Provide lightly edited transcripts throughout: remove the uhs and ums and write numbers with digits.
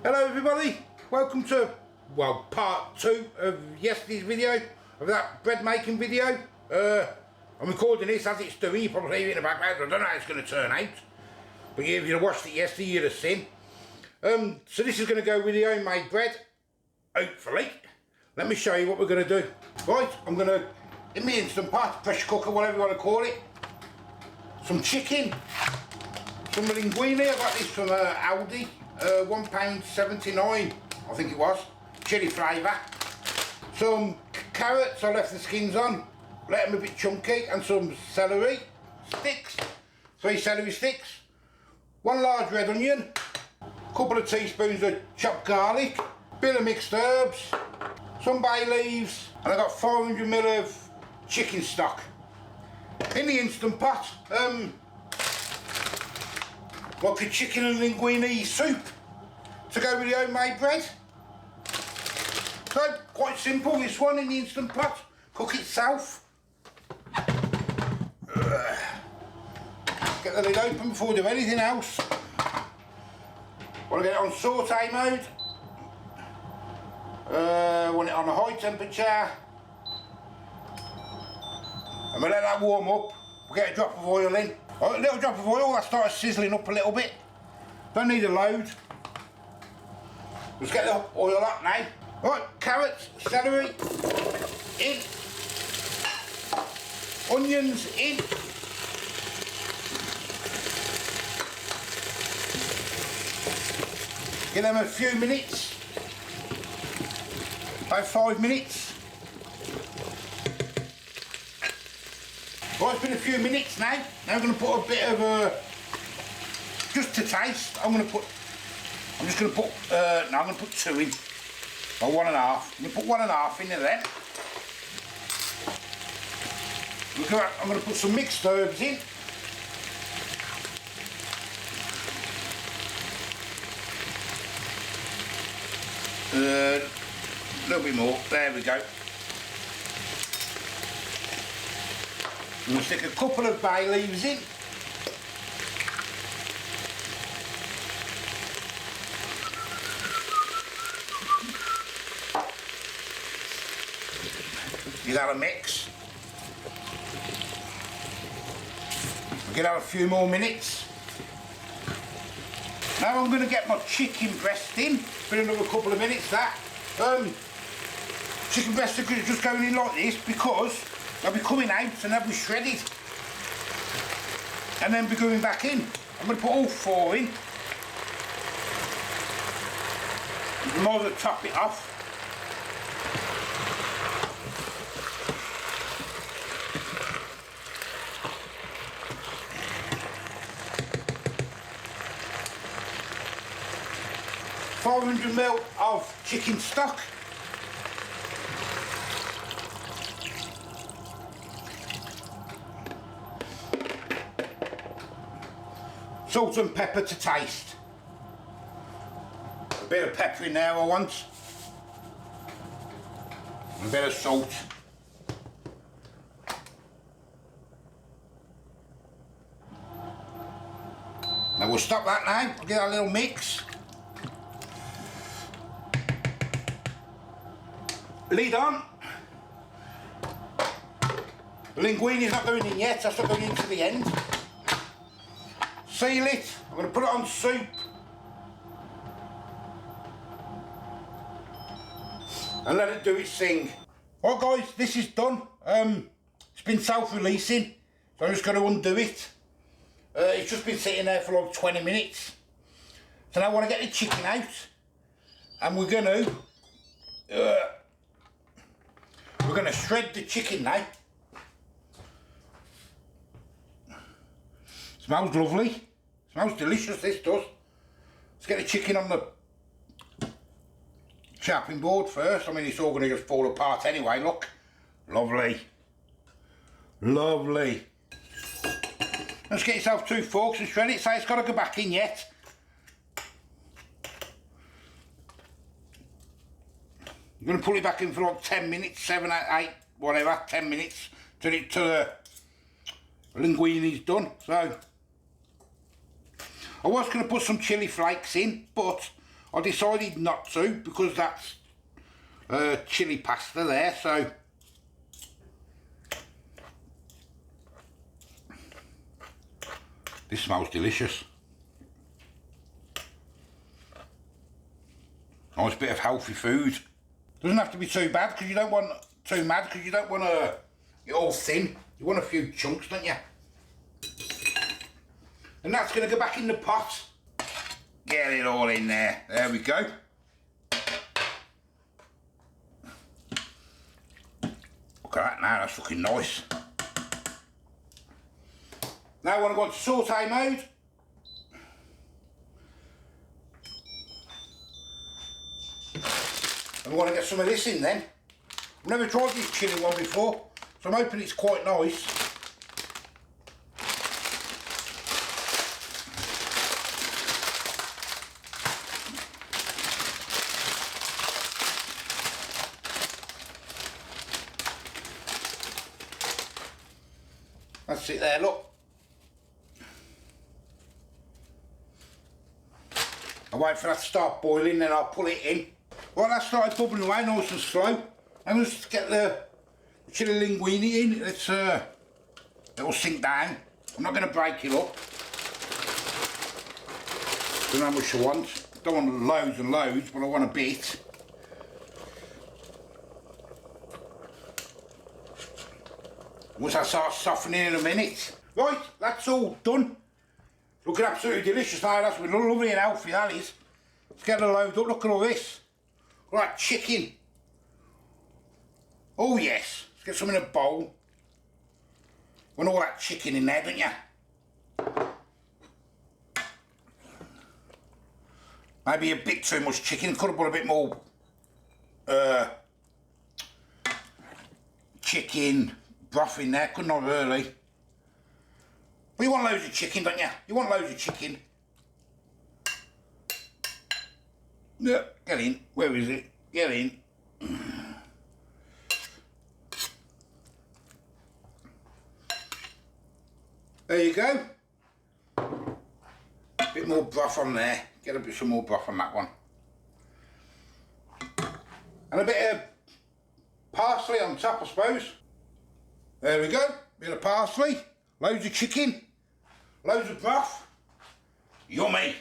Hello everybody, welcome to, well, part 2 of yesterday's video, of that bread making video. I'm recording this as it's doing, you probably hear it in the background, I don't know how it's going to turn out. But if you'd have watched it yesterday, you'd have seen. So this is going to go with the homemade bread, hopefully. Let me show you what we're going to do. Right, I'm going to, in my Instant Pot, pressure cooker, whatever you want to call it, some chicken, some linguine. I got this from Aldi, £1.79, I think it was, chilli flavour. Some carrots, I left the skins on, let them a bit chunky, and some celery sticks, 3 celery sticks, 1 large red onion, a couple of teaspoons of chopped garlic, bit of mixed herbs, some bay leaves, and I got 400ml of chicken stock. In the Instant Pot, like a chicken and linguine soup to go with the homemade bread. So, quite simple this one in the Instant Pot. Cook itself. Get the lid open before we do anything else. Want to get it on saute mode. Want it on a high temperature. And we'll let that warm up. We'll get a drop of oil in. A little drop of oil, that starts sizzling up a little bit. Don't need a load. Let's get the oil up now. Right, carrots, celery, in. Onions, in. Give them a few minutes. About 5 minutes. Well, it's been a few minutes now. Now I'm going to put a bit of just to taste. I'm just going to put 2 in, or 1.5. I'm going to put 1.5 in there. Look at that. I'm going to put some mixed herbs in. A little bit more. There we go. I'm going to stick a couple of bay leaves in. Give that a mix. We'll get a few more minutes. Now I'm going to get my chicken breast in. Been another couple of minutes that. Chicken breast are just going in like this because they'll be coming out and they'll be shredded. And then be going back in. I'm going to put all 4 in. You might as well top it off. £400ml of chicken stock. Salt and pepper to taste. A bit of pepper in there I want. And a bit of salt. Now we'll stop that now. I'll get a little mix. Lid on. The linguine is not going in yet, that's not going into the end. Seal it. I'm going to put it on soup. And let it do its thing. Right guys, this is done. It's been self-releasing, so I'm just going to undo it. It's just been sitting there for like 20 minutes. So now I want to get the chicken out. And we're going to shred the chicken now. Smells lovely. Smells delicious, this does. Let's get the chicken on the chopping board first. I mean, it's all going to just fall apart anyway, look. Lovely. Lovely. Let's get yourself 2 forks and shred it. So it's got to go back in yet. I'm going to put it back in for like 10 minutes, 7, 8, whatever, 10 minutes till the linguine is done. So I was going to put some chilli flakes in, but I decided not to because that's chilli pasta there, so this smells delicious. Nice bit of healthy food. Doesn't have to be too bad because you don't want too mad because you don't want it all thin. You want a few chunks, don't you? And that's going to go back in the pot. Get it all in there. There we go. Look at that now, that's looking nice. Now I want to go into saute mode. And we want to get some of this in then. I've never tried this chilli one before, so I'm hoping it's quite nice. That's it there, look. I'll wait for that to start boiling, then I'll pull it in. Well, that started bubbling away nice and slow. And let's just get the chilli linguine in. It'll sink down. I'm not going to break it up. Don't know how much I want. Don't want loads and loads, but I want a bit. Once that starts softening in a minute. Right, that's all done. Looking absolutely delicious now. That's lovely and healthy, that is. Let's get the load up. Look at all this. Look at that chicken. Oh yes. Let's get some in a bowl. Want all that chicken in there, don't you? Maybe a bit too much chicken. Could have put a bit more chicken broth in there, couldn't I really? Well, you want loads of chicken, don't you? You want loads of chicken. Yeah, get in. Where is it? Get in. There you go. Bit more broth on there. Get a bit some more broth on that one. And a bit of parsley on top, I suppose. There we go. Bit of parsley. Loads of chicken. Loads of broth. Yummy.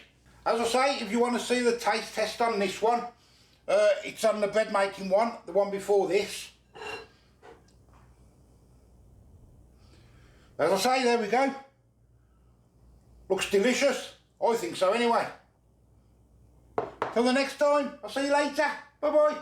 As I say, if you want to see the taste test on this one, it's on the bread making one, the one before this. As I say, there we go. Looks delicious. I think so anyway. Till the next time, I'll see you later. Bye bye.